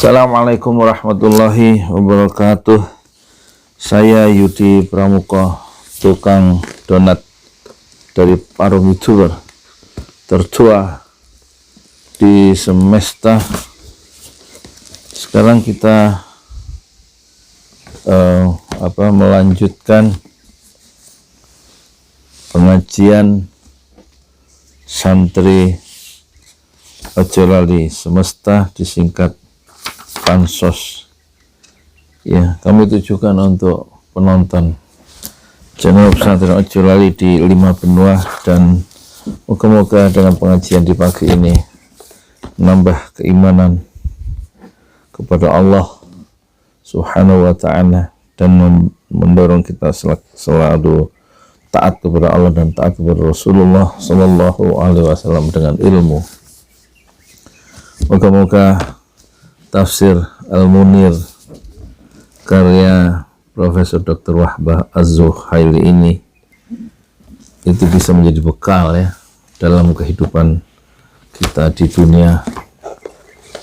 Assalamualaikum warahmatullahi wabarakatuh. Saya Yudi Pramuka, tukang donat dari Parung YouTuber tertua di semesta. Sekarang kita melanjutkan pengajian santri Ojo Lali Semesta, disingkat Pansos. Ya, kami tujukan untuk penonton channel pesantren Ojo Lali di 5 benua, dan moga-moga dengan pengajian di pagi ini menambah keimanan kepada Allah Subhanahu wa ta'ala dan mendorong kita selalu taat kepada Allah dan taat kepada Rasulullah Sallallahu Alaihi Wasallam dengan ilmu. Moga-moga tafsir Al-Munir karya Profesor Dr. Wahbah Az-Zuhaili ini itu bisa menjadi bekal ya dalam kehidupan kita di dunia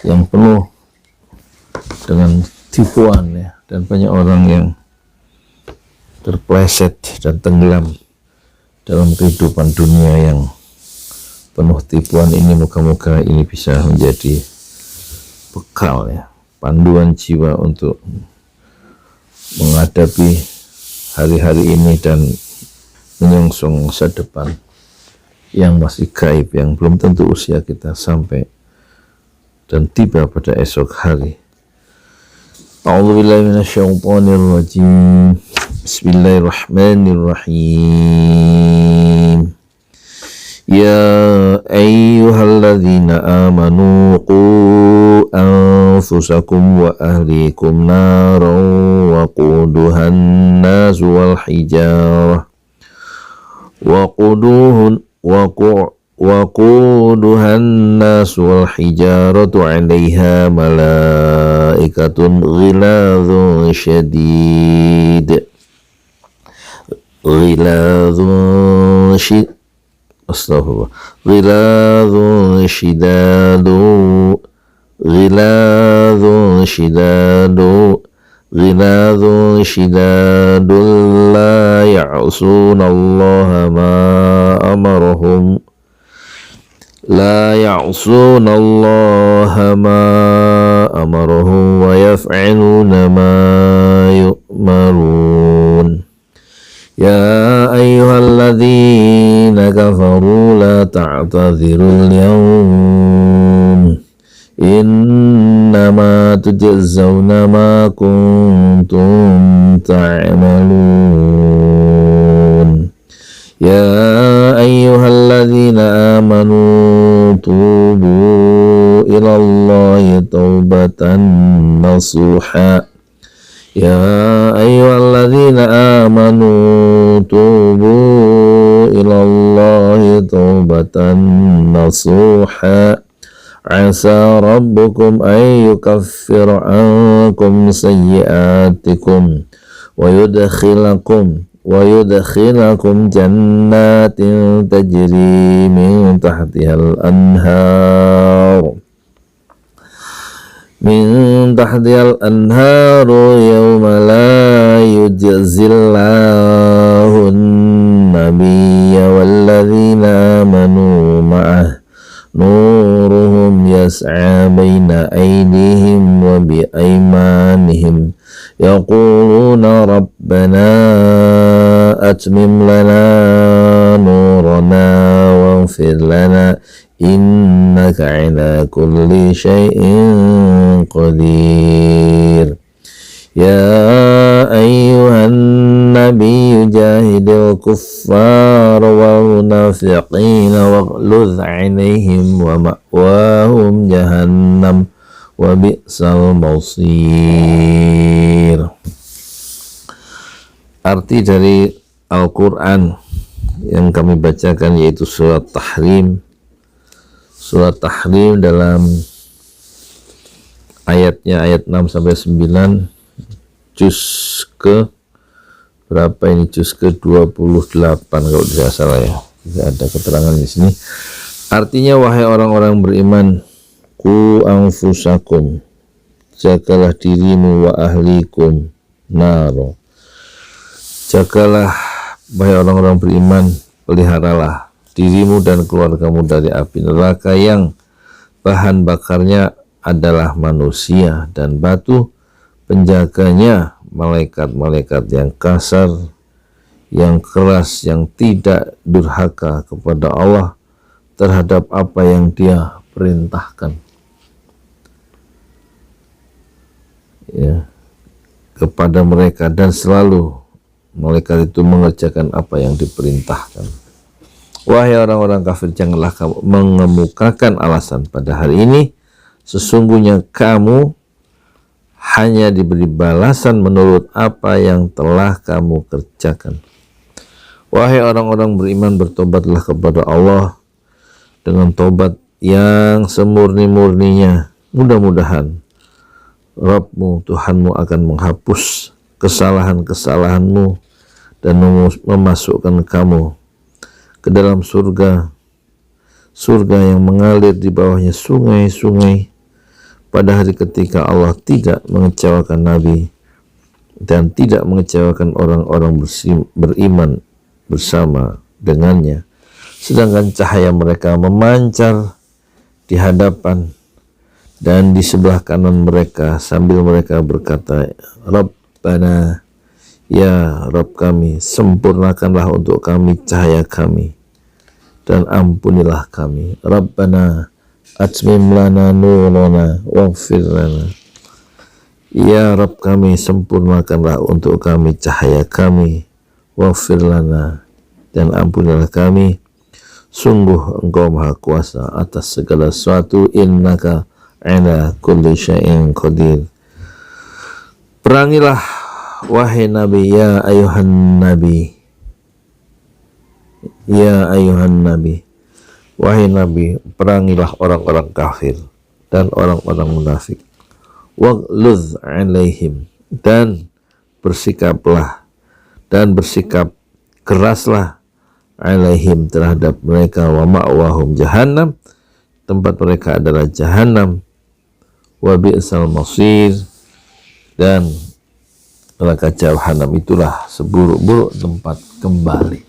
yang penuh dengan tipuan ya, dan banyak orang yang terpleset dan tenggelam dalam kehidupan dunia yang penuh tipuan ini. Moga-moga ini bisa menjadi bekal ya, panduan jiwa untuk menghadapi hari-hari ini dan menyongsong masa depan yang masih gaib, yang belum tentu usia kita sampai dan tiba pada esok hari. A'udzubillahi minasyaitonirrajim. Bismillahirrahmanirrahim. Ya ayyuhalladzina amanu qu anfusakum wa ahlikum naran waquduhan nas wal hijarah waquduhan nas wal hijaratu 'alaiha malaikatun ghiladun syadid ghiladun shidadun la ya'suna Allah ma amarahum wa yaf'aluna ma yu'marun. Ya ayyuhalladzina kafaru la ta'tadhirul yawm innama tujzawna ma kuntum ta'malun. Ya ayyuhalladzina amanu tubu ilallahi taubatan nasuha. Ya ayyuhalladzina amanu tubu ilallahi taubatan nasuha. Asa rabbukum an yukaffira ankum sayyi'atikum wa yudkhilakum jannatin tajri min tahtihal anharu yawma la yujzillahu an-nabiyya walladzina amanu ma'ah nuruhum yas'a baina aydihim wa bi aymanihim yaquluna rabbana atmim lana nurana waghfir lana innaka ala kulli syai'in qadir. Ya ayyuhan nabiyyu jahidil kuffara wal munafiqina waghluz 'alaihim wa ma'wahum jahannam wa bi'sal masir. Arti dari Al-Quran yang kami bacakan yaitu surat Tahrim. Surat Tahrim dalam ayatnya ayat 6 sampai 9, juz ke berapa ini, juz ke 28 kalau tidak salah ya, tidak ada keterangan di sini. Artinya, wahai orang-orang beriman, ku anfusakum, jagalah dirimu wa ahlikum naro. Jagalah, wahai orang-orang beriman, peliharalah dirimu dan keluargamu dari api neraka yang bahan bakarnya adalah manusia dan batu penjaganya malaikat-malaikat yang kasar, yang keras, yang tidak durhaka kepada Allah terhadap apa yang Dia perintahkan, ya, kepada mereka, dan selalu malaikat itu mengerjakan apa yang diperintahkan. Wahai orang-orang kafir, janganlah kamu mengemukakan alasan pada hari ini. Sesungguhnya kamu hanya diberi balasan menurut apa yang telah kamu kerjakan. Wahai orang-orang beriman, bertobatlah kepada Allah dengan tobat yang semurni-murninya. Mudah-mudahan Rabbmu, Tuhanmu akan menghapus kesalahan-kesalahanmu dan memasukkan kamu ke dalam surga yang mengalir di bawahnya sungai-sungai pada hari ketika Allah tidak mengecewakan Nabi dan tidak mengecewakan orang-orang beriman bersama dengannya, sedangkan cahaya mereka memancar di hadapan dan di sebelah kanan mereka sambil mereka berkata, Rabbana, ya Rabb kami, sempurnakanlah untuk kami cahaya kami dan ampunilah kami. Rabbana atmim lana nurana waghfir lana. Ya Rabb kami, sempurnakanlah untuk kami cahaya kami, waghfir lana, dan ampunilah kami. Sungguh Engkau Maha Kuasa atas segala sesuatu, innaka ala kulli syai'in qadir. Perangilah wahai Nabi, ya ayuhan Nabi, ya ayuhan Nabi, wahai Nabi, perangilah orang-orang kafir dan orang-orang munafik. Waghluz alaihim, dan bersikaplah dan bersikap keraslah alaihim terhadap mereka. Wa ma'wahum jahannam, tempat mereka adalah jahannam. Wa bi'sal masir, dan neraka jahanam itulah seburuk-buruk tempat kembali.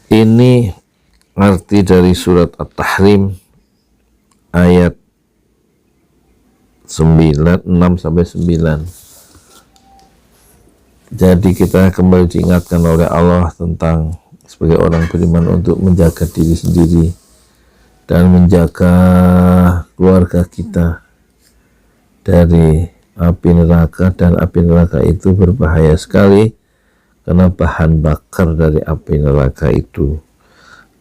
Ini arti dari surat At-Tahrim ayat 6 sampai 9. Jadi kita kembali diingatkan oleh Allah tentang sebagai orang beriman untuk menjaga diri sendiri dan menjaga keluarga kita dari api neraka. Dan api neraka itu berbahaya sekali karena bahan bakar dari api neraka itu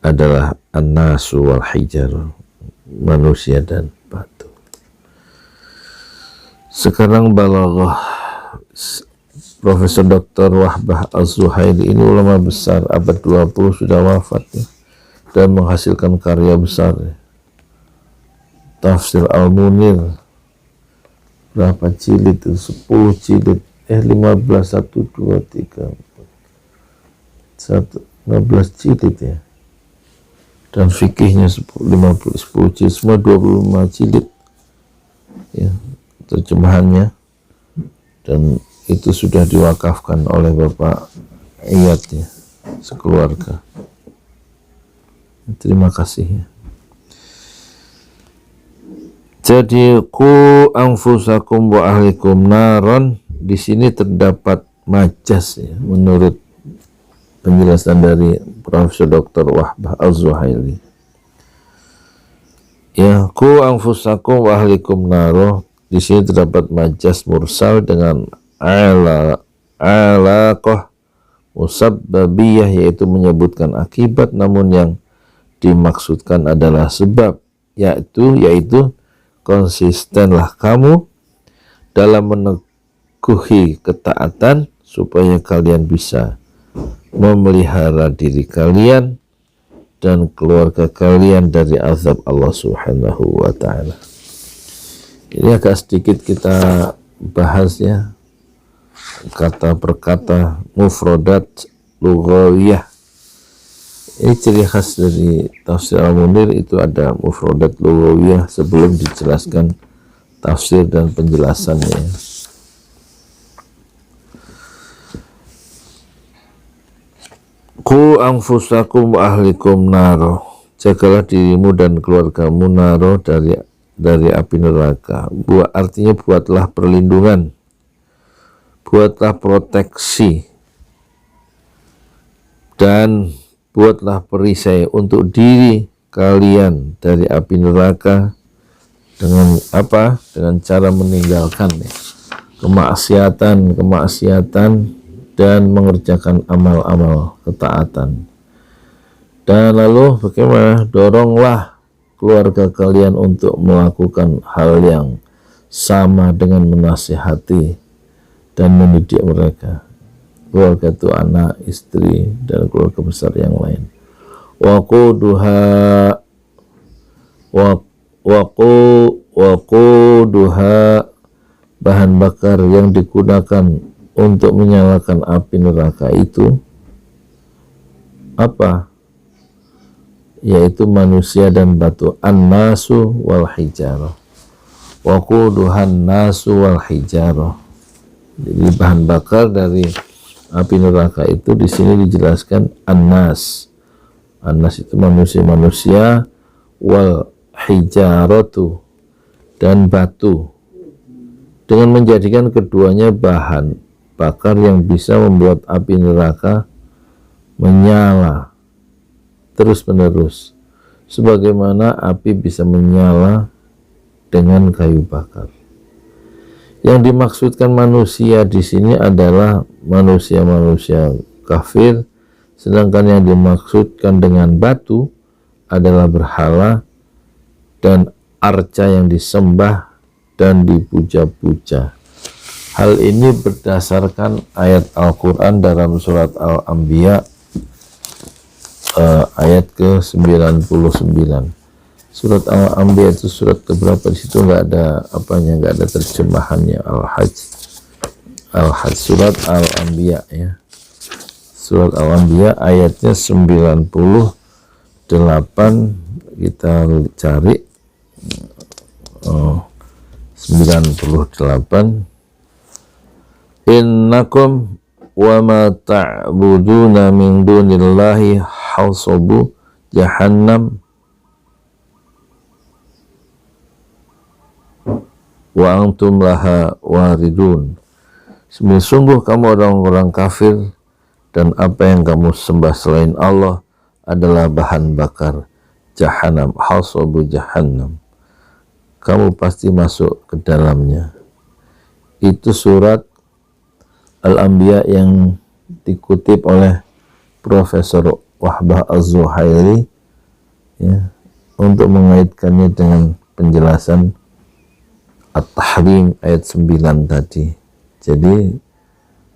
adalah an-nasu wal hijar, manusia dan batu. Sekarang balaghah Profesor Dr. Wahbah Az-Zuhaili, ini ulama besar abad 20 sudah wafat ya, dan menghasilkan karya besar ya. Tafsir Al-Munir berapa jilid itu? 10 jilid 15, 1, 2, 3, 4 15 jilid ya, dan fikihnya 10 jilid, semua 25 jilid ya terjemahannya, dan itu sudah diwakafkan oleh Bapak Iyad ya, sekeluarga. Terima kasih ya. Jadi ku anfusakum wa ahlikum naron, di sini terdapat majas ya, menurut penjelasan dari Profesor Dr. Wahbah Az-Zuhaili. Ya, ku anfusakum wa ahlikum naron, di sini terdapat majas mursal dengan alaqah musabbabiyah, yaitu menyebutkan akibat, namun yang dimaksudkan adalah sebab, yaitu konsistenlah kamu dalam meneguhi ketaatan supaya kalian bisa memelihara diri kalian dan keluarga kalian dari azab Allah Subhanahu wa ta'ala. Ini agak sedikit kita bahas ya, kata per kata, mufrodat lughawiyah. Ini ciri khas dari tafsir Al-Munir, itu ada mufrodat lughawiyah sebelum dijelaskan tafsir dan penjelasannya. Qu anfusakum wa ahlikum naro, jagalah dirimu dan keluargamu naro dari api neraka. Artinya buatlah perlindungan, buatlah proteksi, dan buatlah perisai untuk diri kalian dari api neraka. Dengan apa? Dengan cara meninggalkan kemaksiatan dan mengerjakan amal-amal ketaatan. Dan lalu bagaimana? Doronglah keluarga kalian untuk melakukan hal yang sama dengan menasihati dan mendidik mereka. Keluarga itu anak, istri, dan keluarga besar yang lain. Waquduha, bahan bakar yang digunakan untuk menyalakan api neraka itu apa? Yaitu manusia dan batu. An-nasu wal hijarah. Waquduhan nasu wal hijarah. Jadi bahan bakar dari api neraka itu di sini dijelaskan an-nas. An-nas itu manusia-manusia, wal hijaratu, dan batu. Dengan menjadikan keduanya bahan bakar yang bisa membuat api neraka menyala terus-menerus, sebagaimana api bisa menyala dengan kayu bakar. Yang dimaksudkan manusia di sini adalah manusia-manusia kafir, sedangkan yang dimaksudkan dengan batu adalah berhala dan arca yang disembah dan dipuja-puja. Hal ini berdasarkan ayat Al-Quran dalam surat Al-Anbiya ayat ke-99. Surat Al-Anbiya itu surat keberapa? Di situ nggak ada apanya, nggak ada terjemahannya. Al-Hajj, surat Al-Anbiya ya. Surat Al-Anbiya ayatnya 98, kita cari 98. Innakum wa ma ta'buduna min dunillahi hasabu jahannam wa antum laha waridun. Sungguh kamu orang-orang kafir dan apa yang kamu sembah selain Allah adalah bahan bakar jahannam, hasabu jahannam. Kamu pasti masuk ke dalamnya. Itu surat Al-Anbiya yang dikutip oleh Profesor Wahbah Az-Zuhairi ya, untuk mengaitkannya dengan penjelasan At-Tahrim ayat 9 tadi. Jadi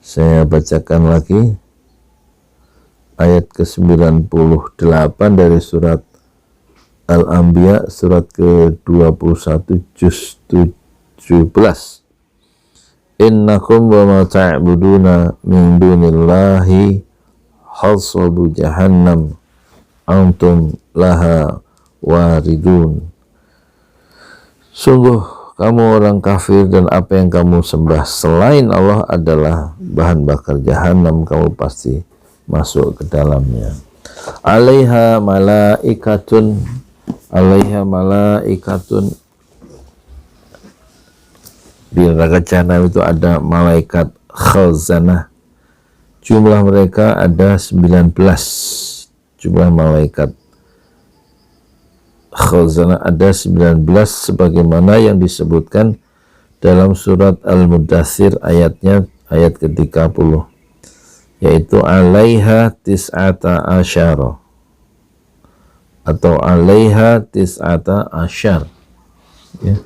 saya bacakan lagi ayat ke-98 dari surat Al-Anbiya surat ke-21 juz 17. Innakum wa ma ta'buduna min dunillahi hasabu jahannam antum laha waridun. Sungguh kamu orang kafir dan apa yang kamu sembah selain Allah adalah bahan bakar jahannam, kamu pasti masuk ke dalamnya. Alaiha malaikatun, di neraka jahanam itu ada malaikat khazanah. Jumlah mereka ada 19. Jumlah malaikat khazanah ada 19 sebagaimana yang disebutkan dalam surat Al-Mudaththir ayat ke-30, yaitu alaiha tis'ata asyara atau alaiha tis'ata asyar ya.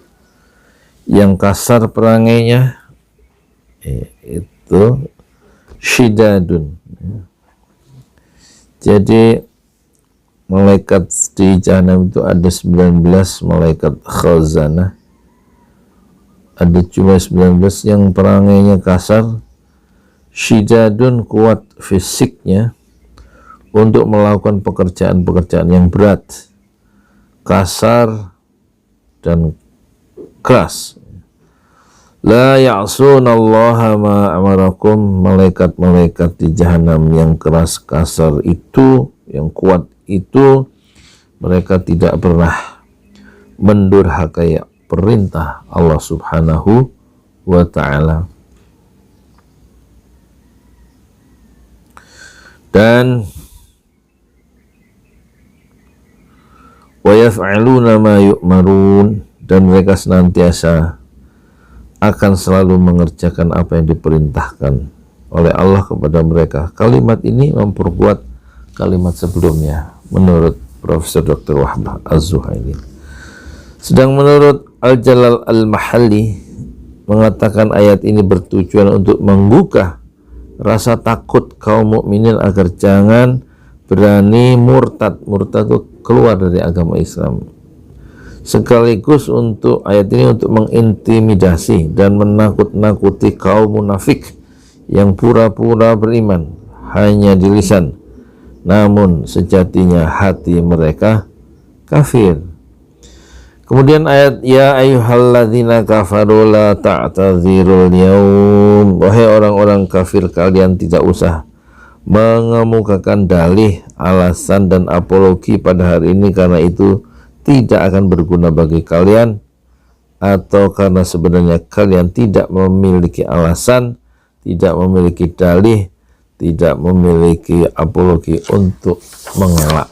Yang kasar perangainya itu syidadun ya. Jadi malaikat di jahanam itu ada 19 malaikat khazanah, ada cuma 19 yang perangainya kasar, syidadun kuat fisiknya untuk melakukan pekerjaan-pekerjaan yang berat, kasar dan keras. La ya'sunallaha ma amarakum, malaikat-malaikat di jahanam yang keras kasar itu, yang kuat itu, mereka tidak pernah mendurhakai perintah Allah Subhanahu wa ta'ala. Dan wa yaf'aluna ma yu'marun, dan mereka senantiasa akan selalu mengerjakan apa yang diperintahkan oleh Allah kepada mereka. Kalimat ini memperkuat kalimat sebelumnya menurut Profesor Dr. Wahbah Az-Zuhaili. Sedang menurut Al-Jalal Al-Mahalli mengatakan ayat ini bertujuan untuk menggugah rasa takut kaum mukminin agar jangan berani murtad. Murtad itu keluar dari agama Islam. Sekaligus untuk ayat ini untuk mengintimidasi dan menakut-nakuti kaum munafik yang pura-pura beriman hanya di lisan, namun sejatinya hati mereka kafir. Kemudian ayat ya ayyuhalladzina kafaru la ta'tadzirul yaum, wahai orang-orang kafir, kalian tidak usah mengemukakan dalih, alasan dan apologi pada hari ini, karena itu tidak akan berguna bagi kalian, atau karena sebenarnya kalian tidak memiliki alasan, tidak memiliki dalih, tidak memiliki apologi untuk mengelak.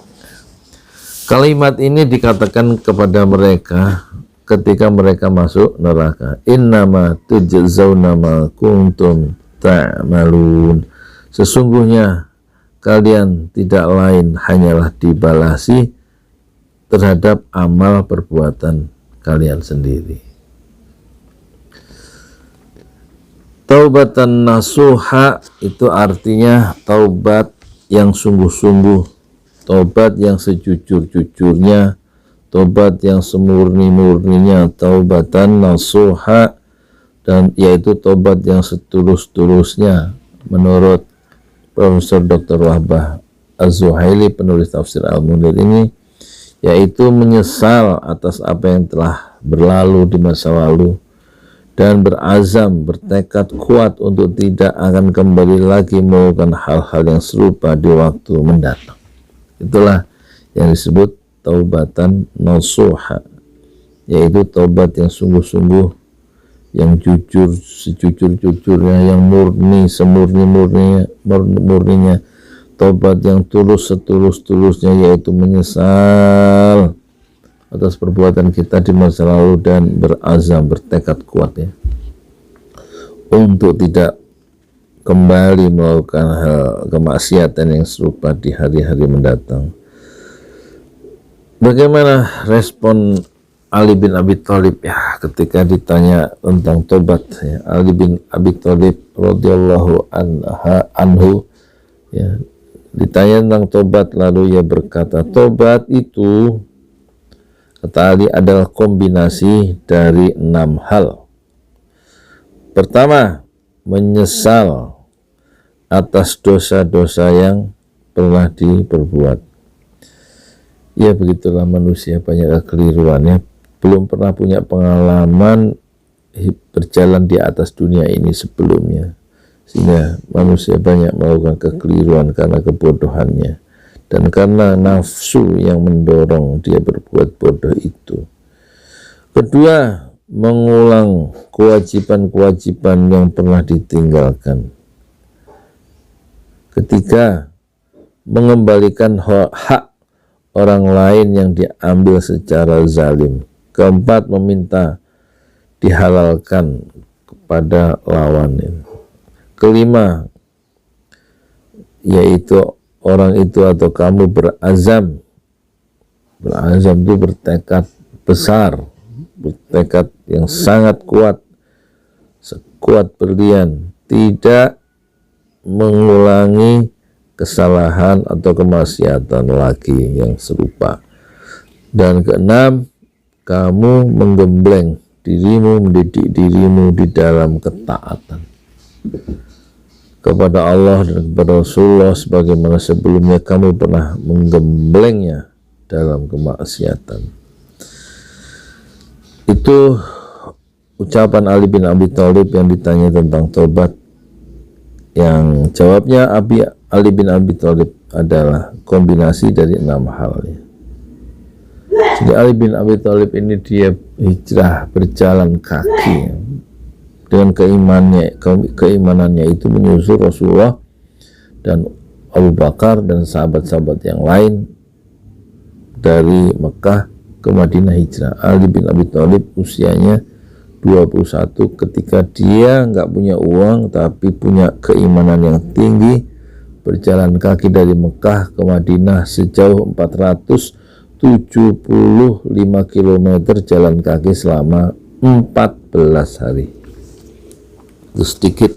Kalimat ini dikatakan kepada mereka ketika mereka masuk neraka. Innama tujzauna ma kuntum ta'malun. Sesungguhnya kalian tidak lain hanyalah dibalasi terhadap amal perbuatan kalian sendiri. Taubatan nasuha itu artinya taubat yang sungguh-sungguh, taubat yang sejujur-jujurnya, taubat yang semurni-murninya, taubatan nasuha, dan yaitu taubat yang setulus-tulusnya menurut Profesor Dr. Wahbah Az-Zuhaili, penulis tafsir Al-Munir ini, yaitu menyesal atas apa yang telah berlalu di masa lalu dan berazam, bertekad kuat untuk tidak akan kembali lagi melakukan hal-hal yang serupa di waktu mendatang. Itulah yang disebut taubatan nasuha, yaitu taubat yang sungguh-sungguh, yang jujur sejujur-jujurnya, yang murni semurni-murninya, taubat yang tulus setulus-tulusnya, yaitu menyesal atas perbuatan kita di masa lalu dan berazam, bertekad kuat ya untuk tidak kembali melakukan hal kemaksiatan yang serupa di hari-hari mendatang. Bagaimana respon Ali bin Abi Thalib ya ketika ditanya tentang tobat ya? Ali bin Abi Thalib radhiyallahu anhu ya ditanya tentang tobat, lalu ia berkata, tobat itu, kata Ali, adalah kombinasi dari 6 hal. Pertama, menyesal atas dosa-dosa yang pernah diperbuat. Ya begitulah manusia, banyak kekeliruannya, belum pernah punya pengalaman berjalan di atas dunia ini sebelumnya, sehingga manusia banyak melakukan kekeliruan karena kebodohannya dan karena nafsu yang mendorong dia berbuat bodoh itu. Kedua, mengulang kewajiban-kewajiban yang pernah ditinggalkan. Ketiga, mengembalikan hak orang lain yang diambil secara zalim. Keempat, meminta dihalalkan kepada lawannya. Kelima, yaitu orang itu atau kamu berazam itu bertekad besar, bertekad yang sangat kuat, sekuat berlian, tidak mengulangi kesalahan atau kemaksiatan lagi yang serupa. Dan keenam, kamu menggembleng dirimu, mendidik dirimu di dalam ketaatan kepada Allah dan kepada Rasulullah sebagaimana sebelumnya kamu pernah menggemblengnya dalam kemaksiatan. Itu ucapan Ali bin Abi Thalib yang ditanya tentang tobat, yang jawabnya Ali bin Abi Thalib adalah kombinasi dari 6 hal. Jadi Ali bin Abi Thalib ini dia hijrah berjalan kaki dengan keimanannya itu menyusul Rasulullah dan Abu Bakar dan sahabat-sahabat yang lain dari Mekah ke Madinah hijrah. Ali bin Abi Thalib usianya 21 ketika dia nggak punya uang tapi punya keimanan yang tinggi, berjalan kaki dari Mekah ke Madinah sejauh 475 km jalan kaki selama 14 hari. Itu sedikit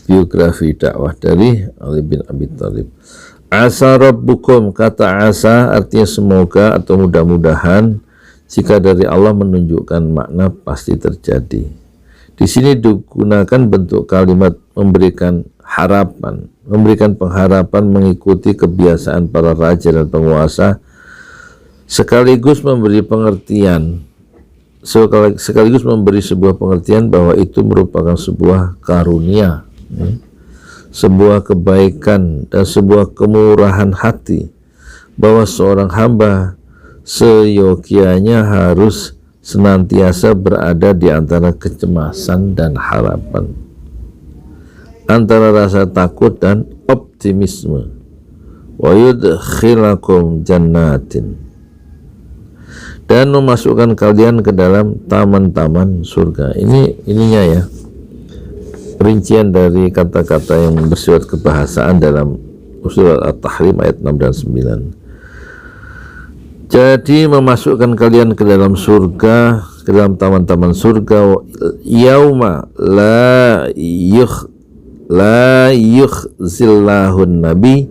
biografi dakwah dari Ali bin Abi Thalib. Asa rabbukum, kata asa artinya semoga atau mudah-mudahan. Jika dari Allah menunjukkan makna pasti terjadi. Di sini digunakan bentuk kalimat memberikan harapan, memberikan pengharapan mengikuti kebiasaan para raja dan penguasa, sekaligus memberi pengertian, sekaligus memberi sebuah pengertian bahwa itu merupakan sebuah karunia, sebuah kebaikan dan sebuah kemurahan hati, bahwa seorang hamba seyogianya harus senantiasa berada di antara kecemasan dan harapan, antara rasa takut dan optimisme. Wa yudkhilakum jannatin, dan memasukkan kalian ke dalam taman-taman surga. Ininya ya, rincian dari kata-kata yang bersifat kebahasaan dalam surat At-Tahrim ayat 6 dan 9. Jadi memasukkan kalian ke dalam surga, ke dalam taman-taman surga, yauma la yukhzillahun nabi.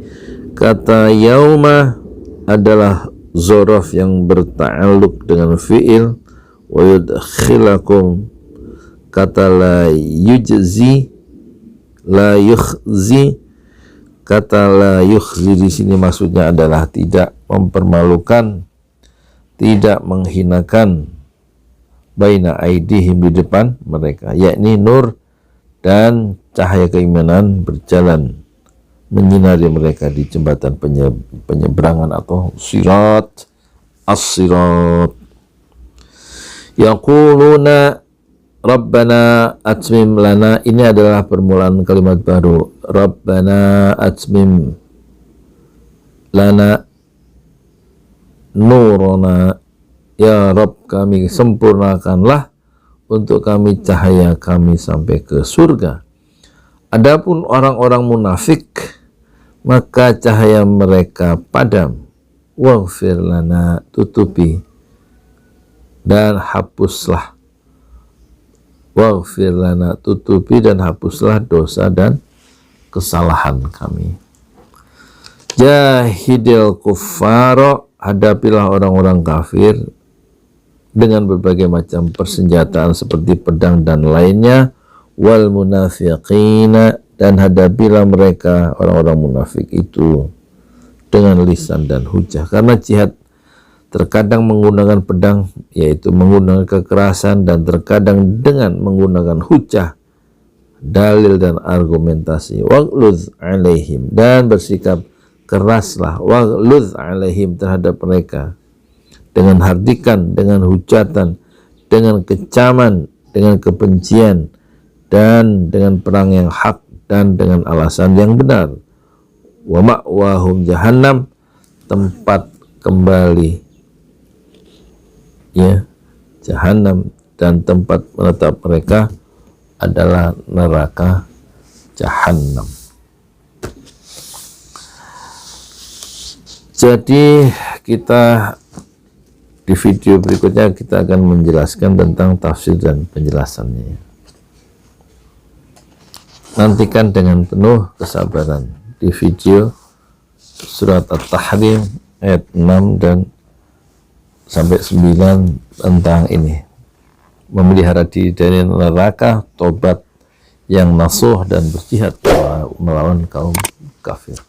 Kata yauma adalah zorof yang berta'alluq dengan fi'il, wa yudkhilakum kata la yujzi, la yukhzi. Kata la yukhzi di sini maksudnya adalah tidak mempermalukan, tidak menghinakan, baina aidihim di depan mereka, yakni nur dan cahaya keimanan berjalan menyinari mereka di jembatan penyeberangan atau sirat, as-sirat. Yaquluna Rabbana atmim lana, ini adalah permulaan kalimat baru. Rabbana atmim lana nurona, ya Rabb kami sempurnakanlah untuk kami cahaya kami sampai ke surga. Adapun orang-orang munafik, maka cahaya mereka padam. Waghfir lana, tutupi dan hapuslah. Waghfir lana, tutupi dan hapuslah dosa dan kesalahan kami. Jahidil kuffaro, hadapilah orang-orang kafir dengan berbagai macam persenjataan seperti pedang dan lainnya. Wal munafiqina, dan hadapilah mereka orang-orang munafik itu dengan lisan dan hujah. Karena jihad terkadang menggunakan pedang, yaitu menggunakan kekerasan, dan terkadang dengan menggunakan hujah, dalil dan argumentasi. Waghluz alaihim, dan bersikap keraslah, waghluz alaihim, terhadap mereka dengan hardikan, dengan hujatan, dengan kecaman, dengan kebencian, dan dengan perang yang hak dan dengan alasan yang benar. Wa ma'wahum jahannam, tempat kembali ya jahanam, dan tempat menetap mereka adalah neraka jahanam. Jadi kita di video berikutnya kita akan menjelaskan tentang tafsir dan penjelasannya. Nantikan dengan penuh kesabaran di video surat At-Tahrim ayat 6 dan sampai 9 tentang ini, memelihara diri dari neraka, tobat yang nasuh, dan berjihad melawan kaum kafir.